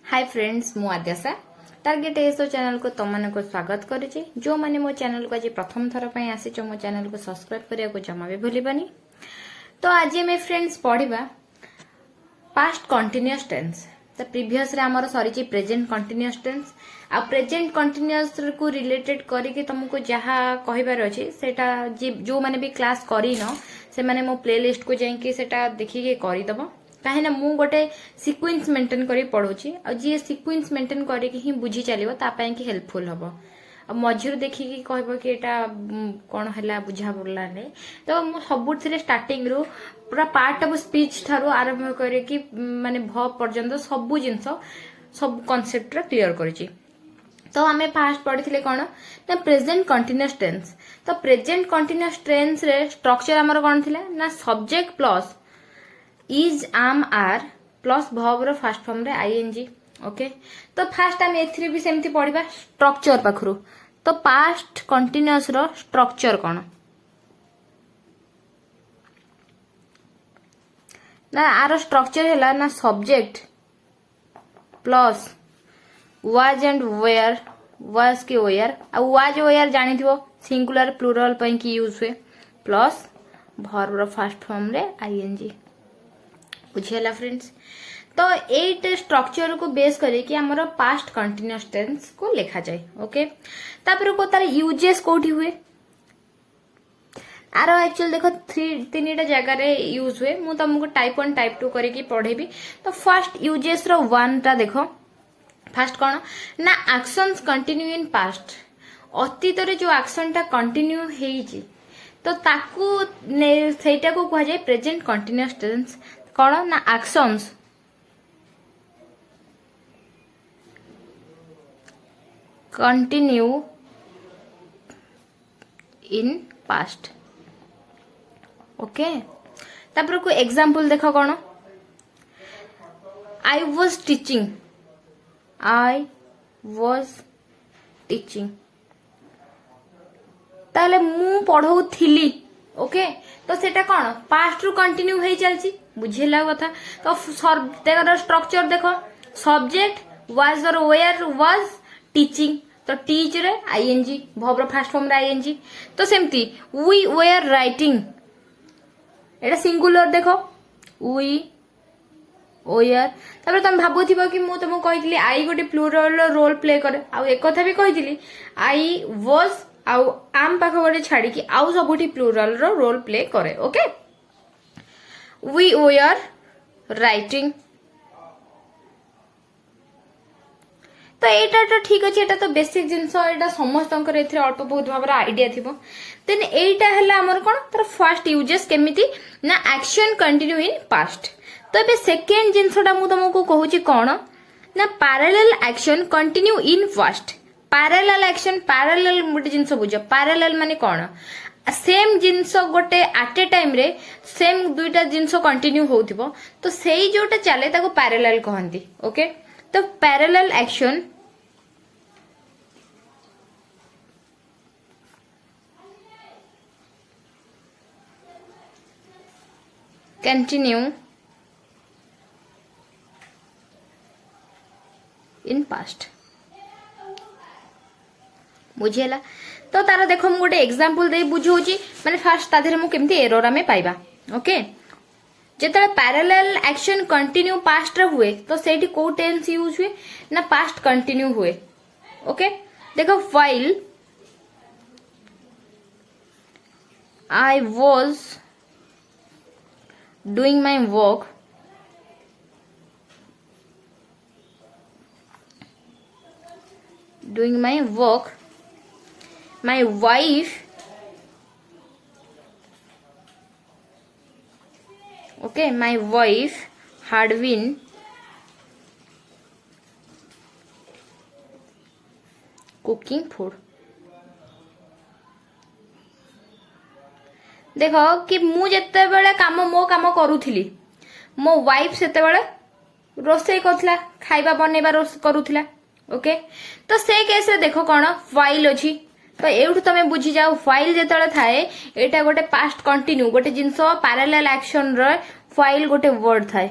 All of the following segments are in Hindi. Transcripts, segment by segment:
हाय फ्रेंड्स मु आद्याशा टार्गेट एसओ चैनल को तुम को स्वागत करुच्ची। जो मैंने मो चैनल को आज प्रथम थर पर आसी मो चैनल को सब्सक्राइब करने को जमा भी भूलबानी। तो आज मैं फ्रेंड्स पढ़ा पास्ट कंटिन्यूअस टेंस। तो प्रीवियस रे हमर सरी प्रेजेंट कंटिन्यूअस टेंस आ प्रेजेंट कंटिन्यूअस को रिलेटेड करके तुमको जहाँ कहबार अच्छे सेटा जो मैंने भी क्लास करिन से माने मो प्लेलिस्ट को जाइए सेटा देखिए करदब कहीं मु गोटे सिक्वेन्स मेंटेन करी पढ़ुची आ जी सिक्वेन्स मेंटेन करके ही बुझी चलो तापाई कि हेल्पफुल हम आ मझिर देखिकी कहब कि एटा कौन है बुझा पड़ा नहीं। तो मु सबुथिरे स्टार्टिंग रू पूरा पार्ट ऑफ स्पीच ठारू आरंभ करके माने भ पर्यंत सबु जिनस सब कॉन्सेप्ट क्लियर करिची। तो आमे फास्ट पढ़ी कौन ना प्रेजेंट कंटिन्यूअस टेंस। तो प्रेजेंट कंटिन्यूअस टेंस रे स्ट्रक्चर आमर कौन थिला ना subject plus is am are plus verb रो फर्स्ट फॉर्म रे आईएनजी। ओके तो फास्ट आम एथरे भी सेमती पढ़िबा स्ट्रक्चर पाखरु। तो पास्ट कंटिन्यूअस रो स्ट्रक्चर कौन ना आर स्ट्रक्चर हैला ना subject plus was and were was के वेयर आ वाज वेयर जानि थिबो सिंगुलर प्लुरल पई की यूज हुए प्लस भर्ब रो फर्स्ट फॉर्म रे आईएनजी। बुझिला फ्रेंड्स। तो एट स्ट्रक्चर को बेस करके हमर पास्ट कंटिन्यूअस टेंस को लिखा जाए। ओके तापर को तार यूजेस कोठी हुए आरो एक्चुअल देखो तीनटा जगह रे यूज हुए मु तुमको टाइप 1 टाइप 2 करके पढ़ेबी। तो फर्स्ट यूजेस रो 1 टा देखो फर्स्ट कौन ना एक्शंस कंटिन्यू इन पास्ट अतीत रे जो एक्शन टा कंटिन्यू हेजी तो ताकू सेटा को कहा जाए प्रेजेंट कंटिन्यूअस टेंस कौन ना actions continue in past. Okay तापर को एग्जांपल देखो कौन आई वाज टीचिंग ताले मु पढ़ौथिली। ओके तो सेटा कौन पास्ट रु कंटिन्यू हो चलची बुझेला कथा। तो स्ट्रक्चर देखो सब्जेक्ट वाज और वेयर वाज टीचिंग तो टीच रे आईएनजी भर्ब फर्स्ट फॉर्म रे आईएनजी। तो सेमती we where writing Etah singular देखो वी वेयर तापर तुम भाबुथिबो कि मु तुमको कहितली आई गोटे प्लुरल रोल प्ले करे आ एक कथा भी कहितली आई वाज आउ आम पाख गोटे छाड़ी कि आउ सबुठी प्लुरल रो रोल प्ले करे। ओके वी वेयर राइटिंग तो एटा तो ठीक अछि एटा तो बेसिक जिंस एटा समस्तंकर एथरे अल्प बहुत भाबर आइडिया थिबो। देन एटा हला हमर कोन तर फर्स्ट यूजेस केमिति ना एक्शन कंटिन्यू इन पास्ट। तो बे सेकंड जिंसटा मु तुमको कहूची कोन ना parallel action continue in past. Parallel action parallel गोटे जिंस बुझ पैरेलल माने कोन सेम जिंस गोटे एट ए टाइम रे सेम दुईटा जिंस कंटिन्यू होथिबो तो सेही जोटा चले ताको पैरेलल कहंती। ओके तो parallel action continue in past बुझेला। तो तार देखो मु गोटे एग्जांपल दे बुझौची माने फर्स्ट ताधरे मु केमती एरर आमे पाइबा। ओके जेतले पैरेलल एक्शन कंटिन्यू पास्ट रे हुए तो सेठी को टेंस यूज हुए ना पास्ट कंटिन्यू हुए। ओके देखो while I was doing my work my wife had been cooking food। देखो कि मु जत्ते बेले काम मो काम करूथिली मो वाइफ सेते बेले रोसई करथला खाइबा बनेबा करूथिला। ओके तो से केस रे देखो कोन व्हाइल अछि तो एउठ तमे बुझी जाओ व्हाइल जेतले थाए एटा गोटे पास्ट कंटिन्यू गोटे जिंस पैरेलल एक्शन रे व्हाइल गोटे वर्ड थाए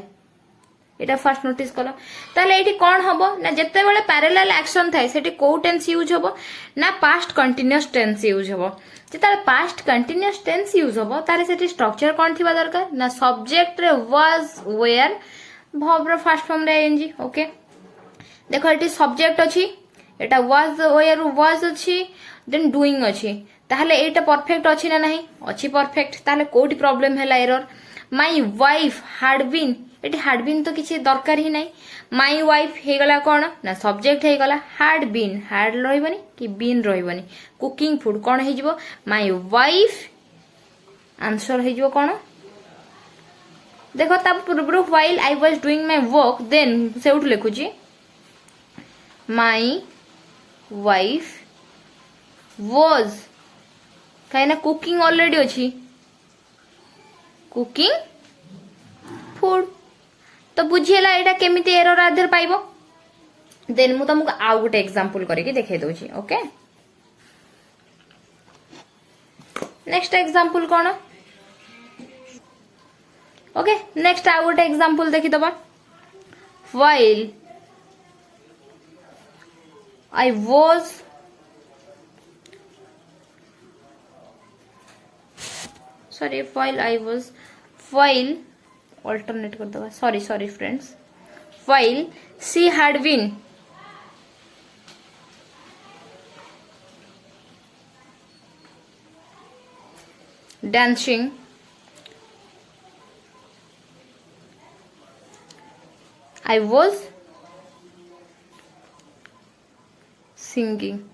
एटा फर्स्ट नोटिस कल ताले एठी कोन हबो ना जत्ते बेले पैरेलल एक्शन थाए सेठी को टेंस यूज हबो ना पास्ट कंटीन्यूअस टेंस यूज हबो जेता पास्ट कंटीन्यूअस टेंस यूज हबो ताले सेठी स्ट्रक्चर कोन थिबा दरकार ना सब्जेक्ट रे वाज वेयर वर्ब रो फर्स्ट फॉर्म रे आईएनजी ओके देखो एठी सब्जेक्ट अछि एटा वाज वेयर वाज अछि देन डूइंग अछि ताहले एटा परफेक्ट अछि ना नहीं अछि परफेक्ट ताहले कोठी प्रॉब्लम हैला एरर माय वाइफ हैड बीन एटी हैड बीन तो किसी दरकार ही नहीं माय वाइफ हे गला कोन ना सब्जेक्ट हे गला हैड बीन हैड रहइबनी कि बीन रहइबनी कुकिंग फूड कोन हे जिवो माय वाइफ आंसर हे जिवो कोन देखो ता पूर्व while I was doing my work then से उठ लिखु छी माय वाइफ वाज काहे ना कुकिंग ऑलरेडी अछि कुकिंग फूड तो बुझिएला एटा केमिति एरर आधर पाइबो देन मु तुमको आउ गोटे एग्जांपल करके देखाई दोछि ओके नेक्स्ट एग्जांपल कोन ओके नेक्स्ट आउ गोटे एग्जांपल देखि दबा while I was sorry while alternate कर दबा sorry friends while she had been dancing I was singing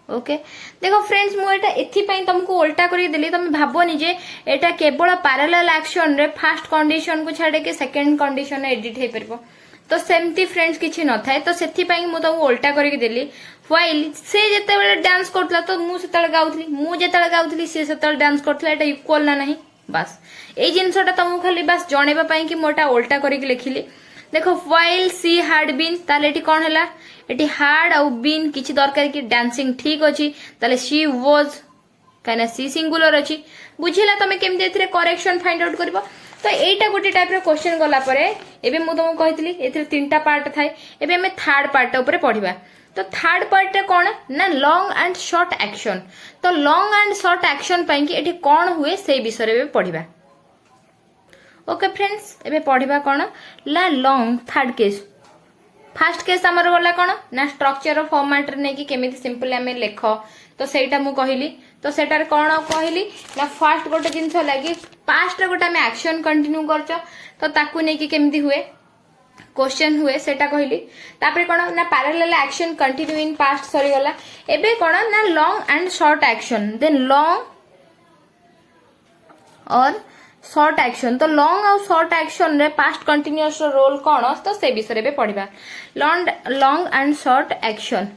okay देखो फ्रेंड्स मु एटा एथि पई तुमको उल्टा करी देली तुम भाबोनी जे एटा केवल पैरेलल एक्शन रे फर्स्ट कंडीशन को छाडे के सेकंड कंडीशन एडिट हे परबो तो सेमती फ्रेंड्स किछि न थाए तो सेथि पई मु तुमको उल्टा करी देली व्हाइल से जेते बेले डांस करतला तो मु सेतल गाउथली मु जेतल गाउथली से सेतल डांस करतला एटा इक्वल ना नहीं बस ए जिंसटा तुमको खाली बस जणेबा पई कि मोटा उल्टा करी के लिखिली देखो व्हाइल सी हैड बीन ताले एटी कोन हला एटी हैड और बीन किछि दरकार कि डांसिंग ठीक अछि ताले शी वाज काना सी सिंगुलर अछि बुझिला तमे केम देथिरे करेक्शन फाइंड आउट करबो तो एटा गोटे टाइप रो क्वेश्चन गला परे एबे मु तुमको कहितली एथिरे तीनटा पार्ट थाए एबे हमें थर्ड पार्ट ऊपर पढिबा तो थर्ड पार्ट रे कोन ना लॉन्ग एंड शॉर्ट एक्शन तो लॉन्ग एंड शॉर्ट एक्शन पई कि एठी कोन हुए से विषय रे पढिबा ओके फ्रेंड्स एबे पढिबा कोन ला long third case first case हमर गला कोन ना स्ट्रक्चर फॉर्मेट रे नै कि केमिति सिंपल हमें लेख तो सेटा मु कहिली तो सेटार कोन कहिली ना फर्स्ट गोटे जिंस लागि पास्ट रे गोटे हमें एक्शन कंटिन्यू करचो तो ताकू नै कि केमिति हुए क्वेश्चन हुए सेटा कहिली तापर कोन ना parallel action continue in past सरी गला एबे कोन ना long and short action then long और शॉर्ट एक्शन तो लॉन्ग और शॉर्ट एक्शन रे पास्ट कंटिन्यूअस रोल कौन तो से विषय में पढ़ा लॉन्ग एंड शॉर्ट एक्शन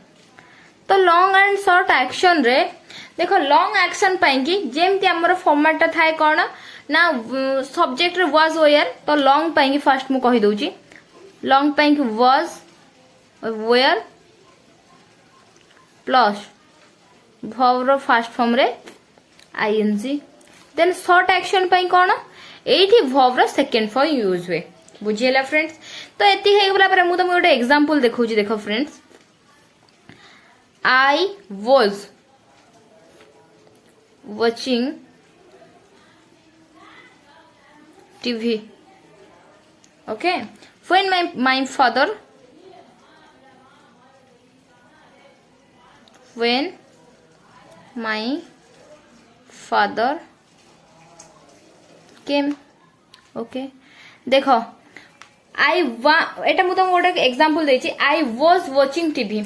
तो लॉन्ग एंड शॉर्ट एक्शन रे देखो लॉन्ग एक्शन पाई कि जेमती हमर फॉर्मेट थाए कौन ना सब्जेक्ट रे वाज वेयर तो लॉन्ग पाई कि फर्स्ट मु कहि दोची लॉन्ग पाई कि वाज वेयर प्लस वर्ब रो फर्स्ट फॉर्म रे आईएनजी देन शॉर्ट एक्शन पई कोन एठी वर्ब रो सेकंड फॉर्म यूज हुए बुझियला फ्रेंड्स तो एति हे गला पर मु तुम गोटे एग्जांपल देखौची देखो friends I was watching TV okay when my father when my father came okay देखो आई एटा मु तुम गोटे एग्जांपल देछि आई वाज वाचिंग टीवी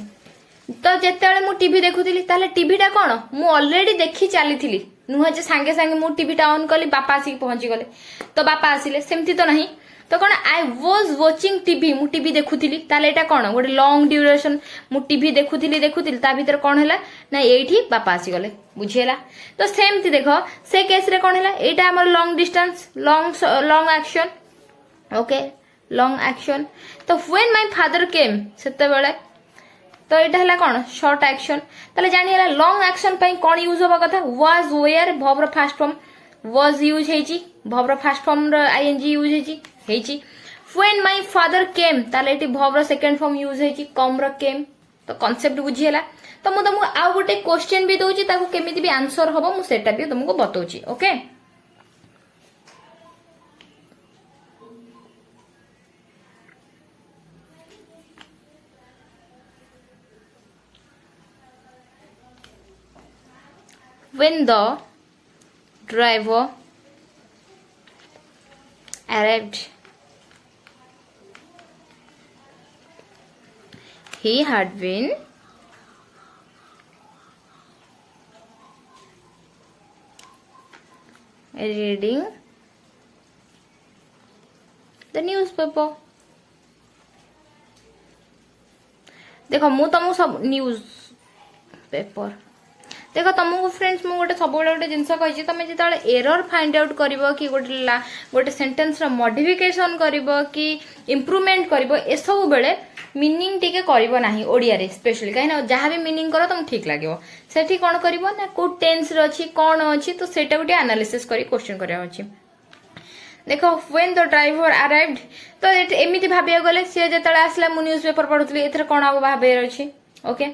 तो जेतेले मु टीवी देखुथिली ताले टीवीटा कोन मु ऑलरेडी देखि चली थिली नुह जे संगे संगे मु टीवीटा ऑन कली बापा आसी पहुंची गले तो बापा आसिले सेमती तो नहीं तो कोन आई वाज वाचिंग टीवी मु टीवी देखुथिली ताले एटा कोन गोटे लॉन्ग ड्यूरेशन मु टीवी देखुथिली ता भीतर कोन हैला ना एठी बापा आसी गले बुझियला तो सेमती देखो से केस रे कोन हैला एटा हमर long distance long action okay long action तो व्हेन माय फादर केम सेते बेले तो एटा हैला कोन शॉर्ट एक्शन ताले जानि हैला लॉन्ग एक्शन पई कोन यूज होबा कथा वाज वेयर वर्ब रो फर्स्ट फॉर्म वाज यूज हेची वर्ब रो फर्स्ट फॉर्म रो आईएनजी यूज हेची व्हेन माय फादर केम ताले एटी वर्ब रो सेकंड फॉर्म यूज हेची कम रो केम तो कांसेप्ट बुझियला तो मु तुमको आउ गोटे क्वेश्चन भी दोची ताको केमिति भी आंसर हबो मु सेटा भी तुमको बताउची okay when the driver arrived he had been reading the newspaper देखो मु तुमको सब न्यूज पेपर देखो तुमको फ्रेंड्स मु गोटे सब गोटे जिनस कही तुम जो एरर फाइंड आउट कर कि गोटे सेंटेंस रो मॉडिफिकेशन करिवो कि इम्प्रूवमेंट करिवो ए सब बेले मीनिंग टिके करिवो नाही ओडिया रे स्पेशली काहे ना जहां भी मीनिंग करो तुम ठीक लागिवो सेठी कोन करिवो ना को टेंस रे अछि कोन अछि तो सेटा गोटे एनालिसिस करी क्वेश्चन करिया अछि देखो व्हेन द ड्राइवर अराइव्ड तो एमिति भाबिया गले से जेतले आसला मु न्यूज़ पेपर पढुतली एथरे कोन आबो भाबे अछि ओके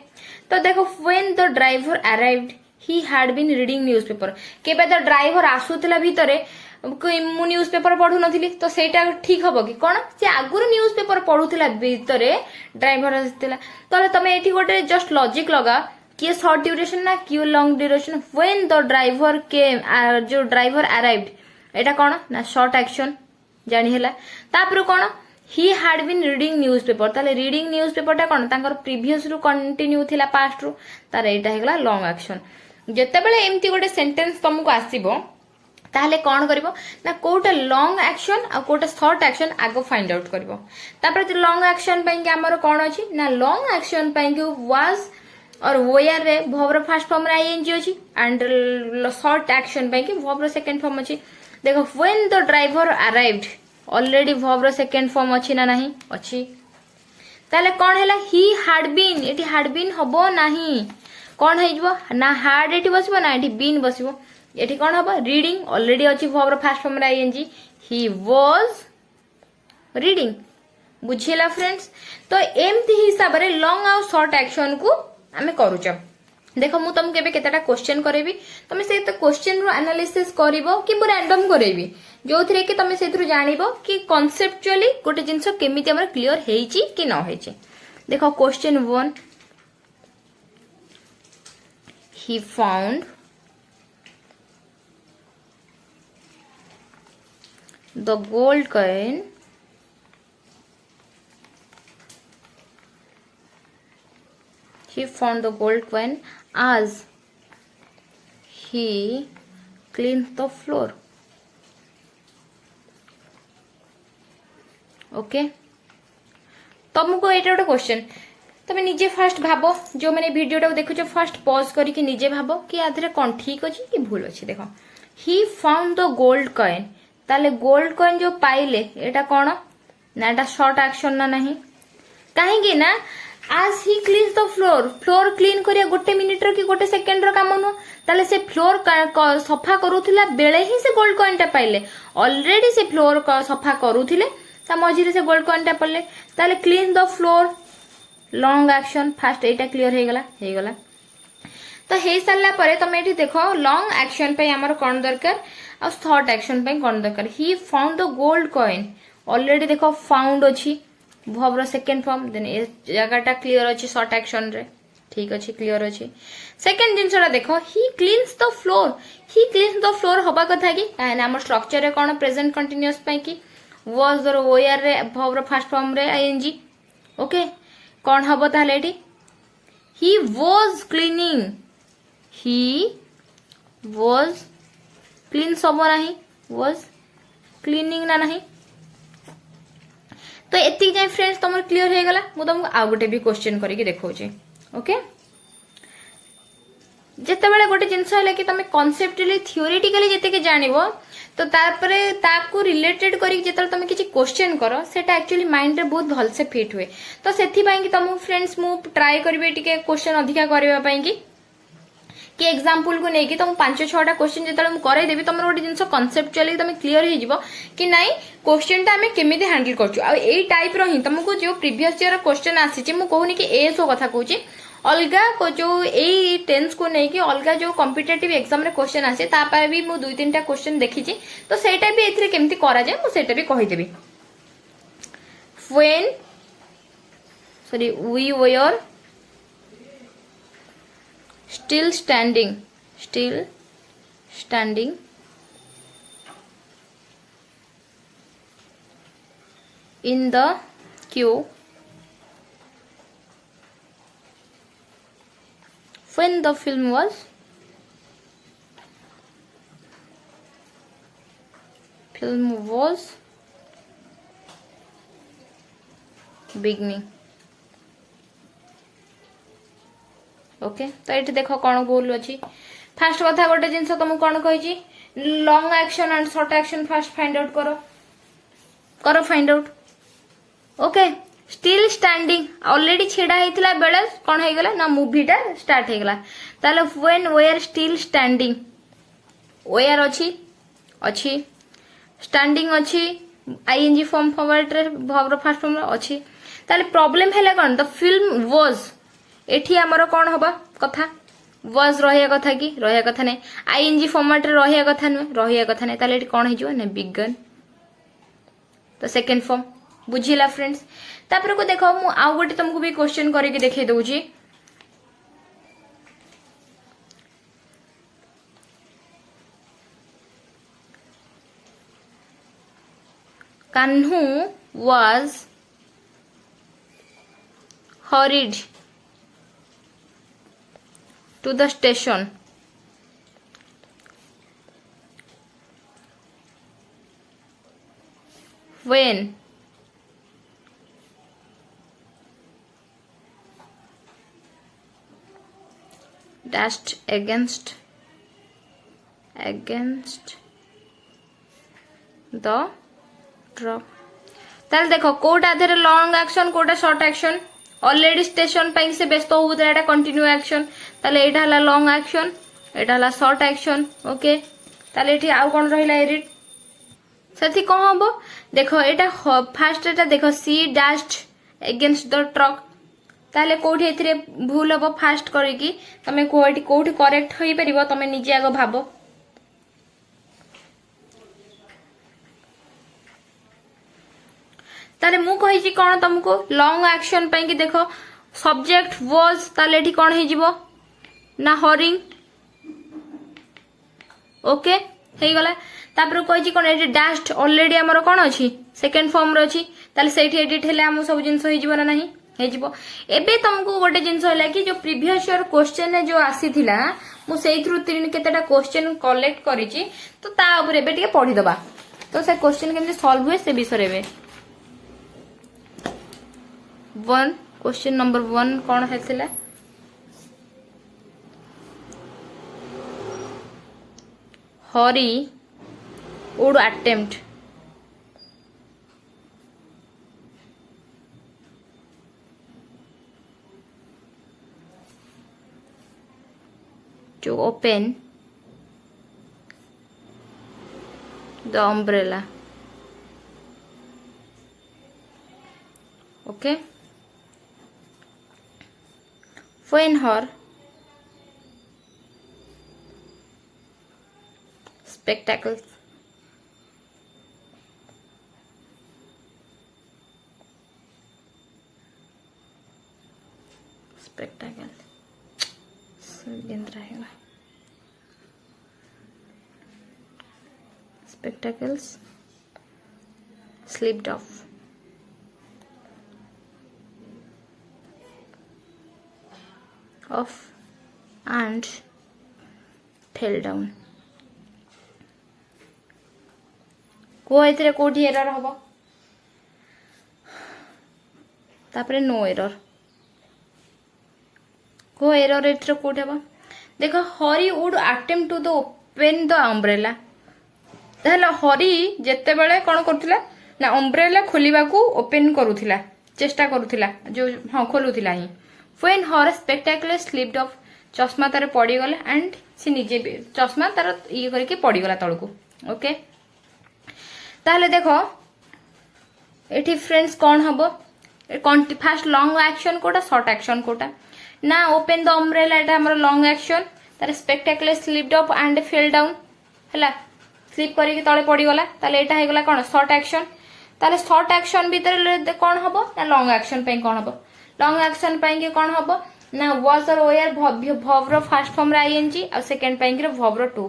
तो देखो when the driver arrived he had been reading newspaper केबे द ड्राइवर आसुतला भितरे मु न्यूज़ पेपर पढु नथिली तो सेटा ठीक हबो कि कोन से आगुर न्यूज़ पेपर पढुतला भितरे ड्राइवर आसतिला तले तमे एठी गोटे जस्ट लॉजिक लगा कि शॉर्ट ड्यूरेशन ना कि long duration when the driver came जो ड्राइवर अराइव्ड एटा कोन ना शॉर्ट एक्शन जानि हैला तापर कोन he had been reading newspaper ताले रीडिंग न्यूज़पेपर टा कोन तांकर प्रीवियस रु कंटिन्यू थिला पास्ट रु तार एटा हेगला लॉन्ग एक्शन जते बेले एम्ति गोटे सेंटेंस तुमको आसीबो ताले कोन करबो ना कोटा लॉन्ग एक्शन आ कोटा शॉर्ट एक्शन आगो फाइंड आउट करबो तापर लॉन्ग एक्शन पई के हमर कोन अछि ना लॉन्ग एक्शन पई के वाज और वेयर रे वर्ब रो फर्स्ट फॉर्म रे आईएनजी अछि एंड शॉर्ट एक्शन पई के वर्ब रो सेकंड फॉर्म अछि देखो when the driver arrived already verb रो सेकंड फॉर्म अछि ना नहीं अछि ताले कोन हैला ही हैड बीन एटी हैड बीन हबो नाही कोन हेजबो ना हैड एटी बसिबो ना एटी बीन बसिबो एटी कोन हबो रीडिंग ऑलरेडी अछि वर्ब रो फर्स्ट फॉर्म रे ING he was reading बुझिला friends तो एमती हिसाब रे लॉन्ग आ शॉर्ट एक्शन को हमें करूचा देखो मु तुमके केबे केतेटा क्वेश्चन करेबी तुम से तो क्वेश्चन रो एनालिसिस करिवो कि मु रैंडम करेबी जोथरे कि तुम सेथरु जानिबो कि कांसेप्चुअली गोटे जिंस केमिति हमर क्लियर हेइची कि न हेइची देखो question 1 he found the gold coin as he cleaned the floor okay तुमको एटा गोटे क्वेश्चन तमे निजे फर्स्ट भाबो जो मैंने वीडियो टा देखुछ फर्स्ट पॉज करी कि निजे भाबो कि आधरे कोन ठीक अछि कि भूल अछि देखो ही फाउंड द गोल्ड कॉइन ताले गोल्ड कॉइन जो पाइले एटा कोन ना एटा शॉर्ट एक्शन ना नहीं काहे कि ना आज ही क्लीन्स द फ्लोर क्लीन करिया गोटे मिनिट रो कि गोटे सेकंड रो काम नु ताले से फ्लोर सफा करूथिला बेले ही से गोल्ड कॉइन टा पाइले ऑलरेडी से फ्लोर सफा करूथिले ता मझिरे से गोल्ड कॉइन टा पड़ले ताले clean the floor long action fast Etah clear हे गला तो हे सारला परे तुम एठी देखो लॉन्ग एक्शन पे हमर कोन दरकार और शॉर्ट एक्शन पे कोन दरकार he found the gold coin already देखो फाउंड अछि वर्ब रो सेकंड फॉर्म देन ए जगहटा क्लियर अछि शॉर्ट एक्शन रे ठीक अछि क्लियर अछि सेकंड जिंसरा देखो ही क्लीन्स द फ्लोर होबा कथा कि काहे हमर स्ट्रक्चर रे कोन प्रेजेंट कंटीन्यूअस पे कि वाज और वेयर रे वर्ब रो फर्स्ट फॉर्म रे आईएनजी ओके कोन हबो ताले एटी ही वाज क्लीन सब नहीं वाज क्लीनिंग ना नहीं तो एति जाय फ्रेंड्स तुम क्लियर हे गला मु तुमको आ गोटे भी क्वेश्चन करिके देखौची ओके जेते बेले गोटे जिंस हैले कि तुम कांसेप्चुअली थ्योरेटिकली जेते के जानिबो तो तारपरे ताकू रिलेटेड करी जेते तुम किछि क्वेश्चन करो सेटा एक्चुअली माइंड रे बहुत भल से फिट हुए तो सेथि पई कि तुम फ्रेंड्स मु ट्राई करबे टिके क्वेश्चन अधिका करबा पई कि एग्जांपल को लेकिन तुम 5-6टा क्वेश्चन जो मुझे देवी तुम गोटे जिन कनसेप्चुअली तुम क्लीयर हो कि नाई क्वेश्चन टा आम केमी हैंडल कर टाइप रि तुमको जो प्रीवियस ईयर क्वेश्चन आसी कहूनी कि ए सो कथा कहूँ अलगा को जो ए टेंस को लेकिन अलगा जो कॉम्पिटिटिव एग्जाम रे क्वेश्चन आसे तापर भी मु 2-3टा क्वेश्चन देखी तो सेटा भी एथिरे केमती करा जाए मु सेटा भी कहिदेबी we were still standing in the queue when the film was beginning. Okay तो ये देख कौन बोल अच्छी फास्ट कथा गोटे जिनस तुमको कौन कही long action and short action fast find out करो find out okay still standing already छिड़ा होता बेले कौन हो गला ना मूवीटा स्टार्ट हो गला ताले when we are still standing were अच्छी स्टैंडिंग अच्छी ING form verb first form अच्छी ताले प्रॉब्लम है कौन द फिल्म वाज एठी हमर कौन हबा कथा वाज रहिया कथा कि रहिया कथा नै आईएनजी फॉर्मेट रे रहिया कथा नै रहिया कथा नै ताले एठी कौन हे जो नै बिगन तो सेकंड फॉर्म बुझिला फ्रेंड्स तापर को देखो मु आउ गोटे तुमको भी क्वेश्चन करी के देखे दउची Kanhu was hurried to the station when dashed against the truck ताल देखो कोटा धरे लॉन्ग एक्शन कोटा शॉर्ट एक्शन ऑलरेडी स्टेशन पे से व्यस्त होउतला एटा कंटिन्यू एक्शन ताले एटा हला लॉन्ग एक्शन एटा हला शॉर्ट एक्शन ओके ताले एठी आउ कोन रहिला एरिट सथि कोन हबो देखो एटा फास्ट एटा देखो सी डैश्ड अगेंस्ट द ट्रक ताले कोठी एथिरे भूल हबो फास्ट करी कि तमे कोठी करेक्ट होई परिबो तमे निजे आगो भाबो ताले मु कहि कौन तुमको लॉन्ग एक्शन पे कि देखो सब्जेक्ट वाज ताले एठी कौन हे जिवो ना हरिंग ओके हे गला तापर कहि कौन एठी डैश्ड ऑलरेडी हमर कौन अछि सेकंड फॉर्म रे अछि ताले सेठी एडिट हेले हम सब जिंस हे जिवो ना नाही हे जिवो एबे तुमको गोटे जिंस होला कि जो प्रीवियस ईयर क्वेश्चन ने जो आसीथिला मु सेइथ्रु तीन केतेटा क्वेश्चन कलेक्ट करिछि तो ता ऊपर एबे टिके पढी दबा तो से क्वेश्चन केमति सॉल्व हुए से विषय रे क्वेश्चन नंबर 1 कौन है हरी would attempt to open the umbrella okay when her spectacles spectacles slipped off and fell down को एथिरे कोठी एरर हबो तापरे नो एरर को एरर एथिरे कोठी हबो देखो Hari would attempt to the open the umbrella ताहले हरी जेते बेले कोन करथिला ना अम्ब्रेला खोलिबा को ओपन करूथिला चेष्टा करूथिला जो हां खोलुथिला ही when her spectacles slipped off चश्मा तार पड़गला एंड सी निजे भी चश्मा तार ये करके पड़गला तलको ओके ताहले देखो एठी फ्रेंड्स कौन हम फास्ट लॉन्ग एक्शन कोटा शॉर्ट एक्शन कोटा ना ओपन द अम्ब्रेला एटा हमर लॉन्ग एक्शन तार spectacle slipped up and fell down हला स्लिप करके तले पड़गला ताले एटा हेगला कोन शॉर्ट एक्शन ताले शॉर्ट एक्शन भीतर कौन हम ना लॉन्ग एक्शन पे कौन हम लॉन्ग एक्शन पे कौन हम ना वाज और ओयर भव्र फास्ट फॉर्म रे आईएनजी और सेकंड पे भव्र टू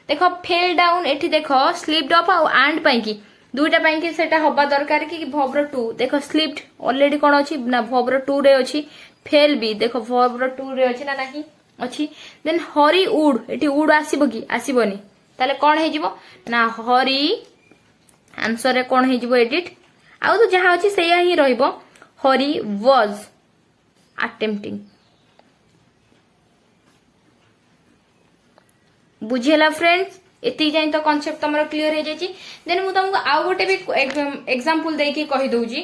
देखो फेल डाउन एठी देखो स्लिप्ड अप और एंड पे की दुईटा पे की सेटा हबा दरकार कि भव्र टू देखो स्लिप्ड ऑलरेडी कौन अछि ना भव्र टू रे अछि फेल भी देखो भव्र टू रे अछि ना नाही अछि देन हरी उड एठी उड आसीबो कि आसीबोनी ताले कौन हे जिवो ना हरी आंसर रे कौन हे जिवो एडिट आउ तो जहा अछि सेया ही रहइबो हरी वाज अटेम्प्टिंग बुझेला फ्रेंड्स एति जाई तो कांसेप्ट तमरो क्लियर हे जाई देन मु तुमको आउ गोटे भी एग्जांपल दे के कहि दउजी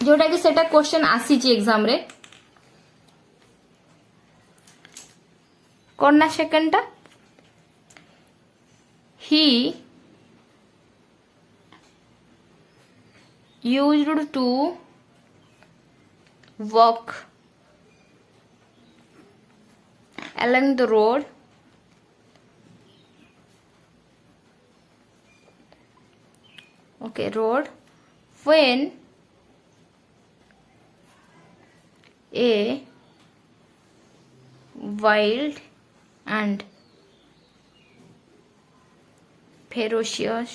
जोटा कि सेटा क्वेश्चन आसी ची एग्जाम रे कोन ना सेकंड टा he used to walk along the road road when a wild and ferocious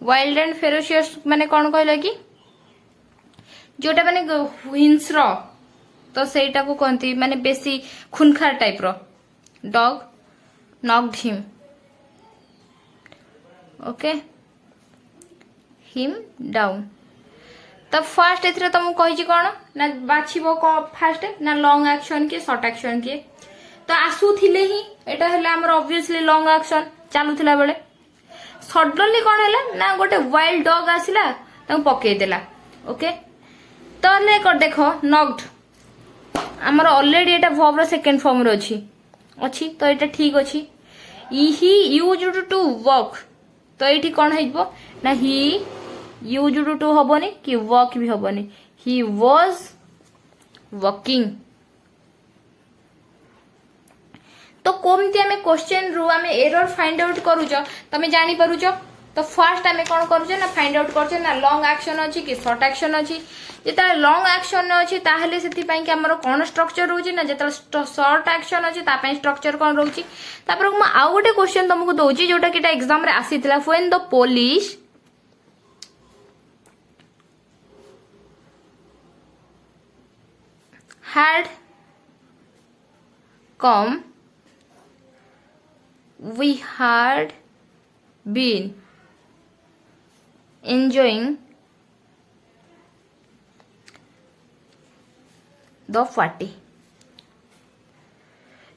wild and ferocious माने कौन कहला कि जोटा माने हिंस्र तो सेटा को कहती माने बेसी खुनखार टाइप रो dog knocked him okay him down तो फास्ट एथरे तुम कहि कौन ना बाछिबो को फास्ट ना लॉन्ग एक्शन के शॉर्ट एक्शन के तो आसुथिले ही एटा हला हमर ऑब्वियसली लॉन्ग एक्शन चालुथिला बेले सडनली कौन है ना गोटे वाइल्ड डॉग आसिला पकई देला ओके तो देखो नॉक्ड आमर ऑलरेडी एटा वर्ब रो सेकंड फॉर्म रो अछि तो एटा ठीक अछि ही यूज्ड टू वॉक तो एठी कौन हेजबो ना ही यूज्ड टू हबोनी कि वॉक भी हबोनी ही वाज वॉकिंग तो कोमती आमे क्वेश्चन रु आमे एरर फाइंड आउट करूछ तमे जानि परुछ तो फर्स्ट आमे कोन करूछ ना फाइंड आउट करछ ना लॉन्ग एक्शन अछि कि शॉर्ट एक्शन अछि जेता लॉन्ग एक्शन अछि ताहले सेति पई कि हमर कोन स्ट्रक्चर रहउछि ना जेता शॉर्ट एक्शन अछि ता पई स्ट्रक्चर कोन रहउछि तापर म आ गोटे क्वेश्चन तुमको दोछि जोटा कि एग्जाम रे आसीथिला when the police had come we had been enjoying the party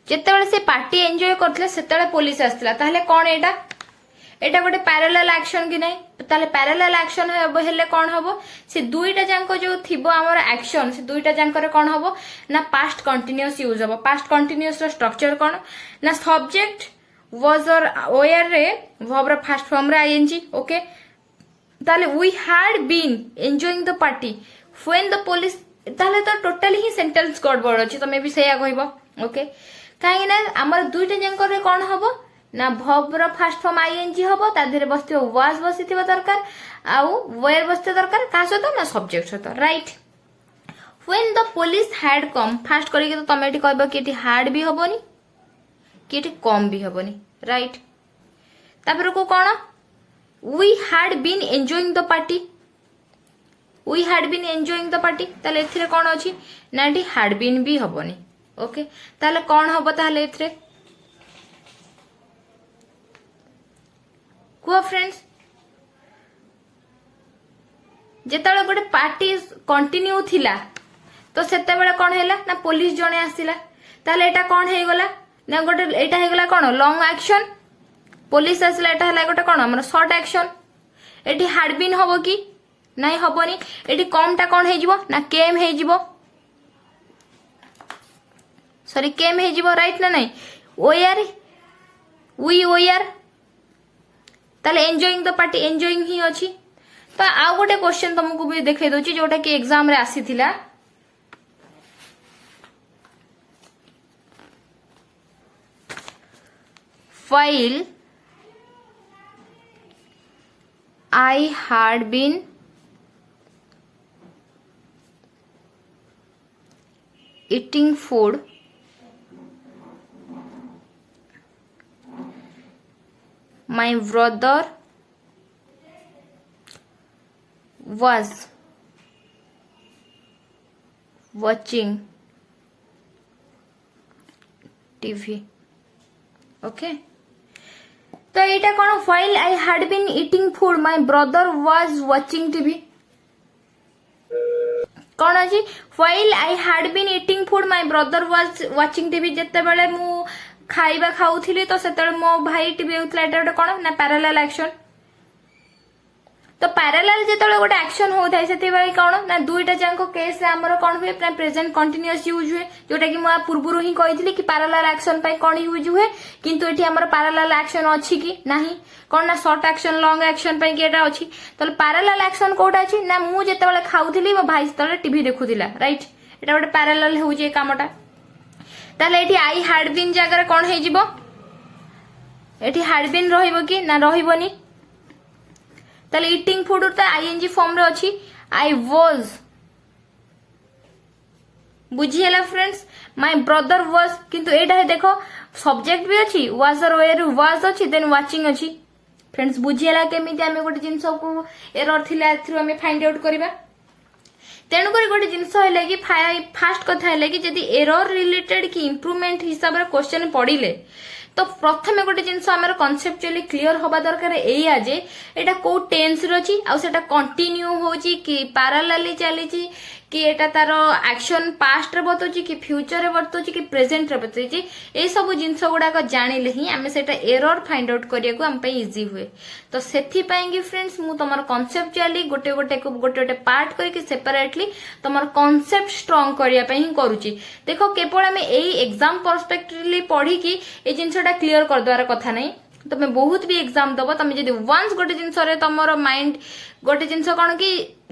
जेतेबेले से पार्टी एंजॉय करथले सेतेबेले पुलिस आस्थिला ताहले कोन एटा गोटे पैरेलल एक्शन कि नै ताहले पैरेलल एक्शन हेले कोन हबो से दुईटा जांको जो थिबो हमर एक्शन से दुईटा जांको रे कोन हबो ना पास्ट कंटीन्यूअस यूज हबो पास्ट कंटीन्यूअस रो स्ट्रक्चर कोन ना सब्जेक्ट was or where रे verb रो फर्स्ट फॉर्म रे आईएनजी ओके ताले we had been enjoying the party when the police ताले तो टोटली ही सेंटेंस गड़बड़ अछि तमे भी सेया कहबो ओके काहे ना हमर दुईटा जांको रे कोन हबो ना verb रो फर्स्ट फॉर्म आईएनजी हबो ता धीरे बसथिबो was बसिथिबो दरकार आउ where बसते दरकार का सतो ना सब्जेक्ट सतो right when the police had come first करी के तो तमे एठी कहबो कि एठी had भी हबोनी कि कम भी हबनी राइट तापर को कोन we had been enjoying the party we had been enjoying the party ताले एथिरे कोन अछि ना एठी हैड बीन भी हबनी ओके ताले कोन हबो ताले एथिरे को फ्रेंड्स जेताले गोटे पार्टी कंटिन्यू थिला तो सेते बेले कोन हैला ना पुलिस जणे आसिला ताले एटा कोन हे गला ना गोटे एटा हे गला कोन लॉन्ग एक्शन पुलिस आसला एटा हला गोटे कोन हमर शॉर्ट एक्शन एटी हैड बीन हबो कि नाही हबोनी एटी कमटा कोन हे जिवो ना केम हे जिवो सॉरी केम हे जीवो राइट ना नहीं ओयर वी ओयर ताले एंजॉयिंग द पार्टी एंजॉयिंग ही अछि तो आउ गोटे क्वेश्चन तुमको भी देखाई दोची जोटा कि एग्जाम रे आसी थिला while I had been eating food my brother was watching TV okay तो एटा कोन while I had been eating food my brother was watching TV कोन अछि while I had been eating food my brother was watching TV जत्ते बेले मु खाइबा खाउथिली तो सेतले मो भाई टीवी होतला एटा गोटे कोन ना पैरेलल एक्शन तो पैरेलल जेतले गोटे एक्शन होथाय सेति बेले कोन ना दुईटा जांको केस रे हमर कोन हुए ना प्रेजेंट कंटीन्यूअस यूज हुए जोटा कि मु पूर्वरु ही कहितली कि पैरेलल एक्शन पई कोन यूज हुए किंतु एठी हमर पैरेलल एक्शन अछि कि नाही कोन ना शॉर्ट एक्शन लॉन्ग एक्शन पई कि एटा अछि तो पैरेलल एक्शन कोटा अछि ना मु जेतले खाउथिली मो भाई सेतले टीवी देखुथिला राइट एटा गोटे पैरेलल होउ जे कामटा ताले एठी आई हैड बीन जगह कोन हे जिवो एठी हैड बीन रहिबो कि ना रहिबोनी ताले ईटिंग फूड तो आईएनजी फॉर्म रे अछि आई वाज बुझियला फ्रेंड्स माय ब्रदर वाज किंतु एटा देखो सब्जेक्ट भी अछि वाज और वेयर वाज अछि देन वाचिंग अछि फ्रेंड्स बुझियला केमिति हमें गोटे जिंस को एरर थिला थ्रू हमें फाइंड आउट करबा तेणु कर गोटे जिनस है कि फास्ट कथा है कि जदि एरर रिलेटेड कि इम्प्रूवमेंट हिसाब से क्वेश्चन पढ़िले तो प्रथमे गोटे जिनस आमर कॉन्सेप्चुअली क्लियर होबा दरकार एया जे एटा को टेंस रे अछि आ सेटा कंटिन्यू होची कि पैरेलली चलीची कि एटा तार एक्शन पास्ट रे बतोची कि फ्यूचर रे बतोची कि प्रेजेंट रे बतोची ए सब जिंस गुडा को जानिले ही आमे सेटा एरर फाइंड आउट करिया को हम पे इजी हुए तो सेथि पई कि फ्रेंड्स मु तमर कॉन्सेप्चुअली गोटे गोटे पार्ट करके सेपरेटली तमर कॉन्सेप्ट स्ट्रांग करिया पे ही करूची देखो केवल हमें एई एग्जाम पर्सपेक्टिवली पढ़ी कि ए जिंसटा क्लियर कर द्वारा कथा नहीं तमे बहुत भी एग्जाम दबो तमे जदी वंस गोटे जिंस रे तमरो माइंड गोटे जिंस कोन कि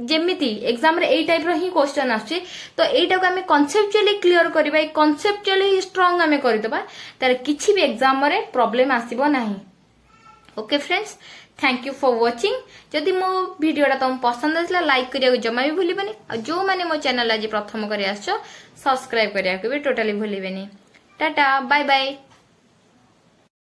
जेमिति एग्जाम रे एई टाइप रो ही क्वेश्चन आछी तो एटा को हमें कॉन्सेप्चुअली क्लियर करबा ए कॉन्सेप्चुअली स्ट्रांग हमें कर देबा तार किछि भी एग्जाम रे प्रॉब्लम आसीबो नाही okay friends thank you for watching जदि मो वीडियोटा तुम पसंद आसला लाइक करिया को जमा भी भूलिबनी आ जो माने मो चैनल आज प्रथम करी आछो सब्सक्राइब करिया को भी टोटली भूलिबनी टाटा बाय बाय।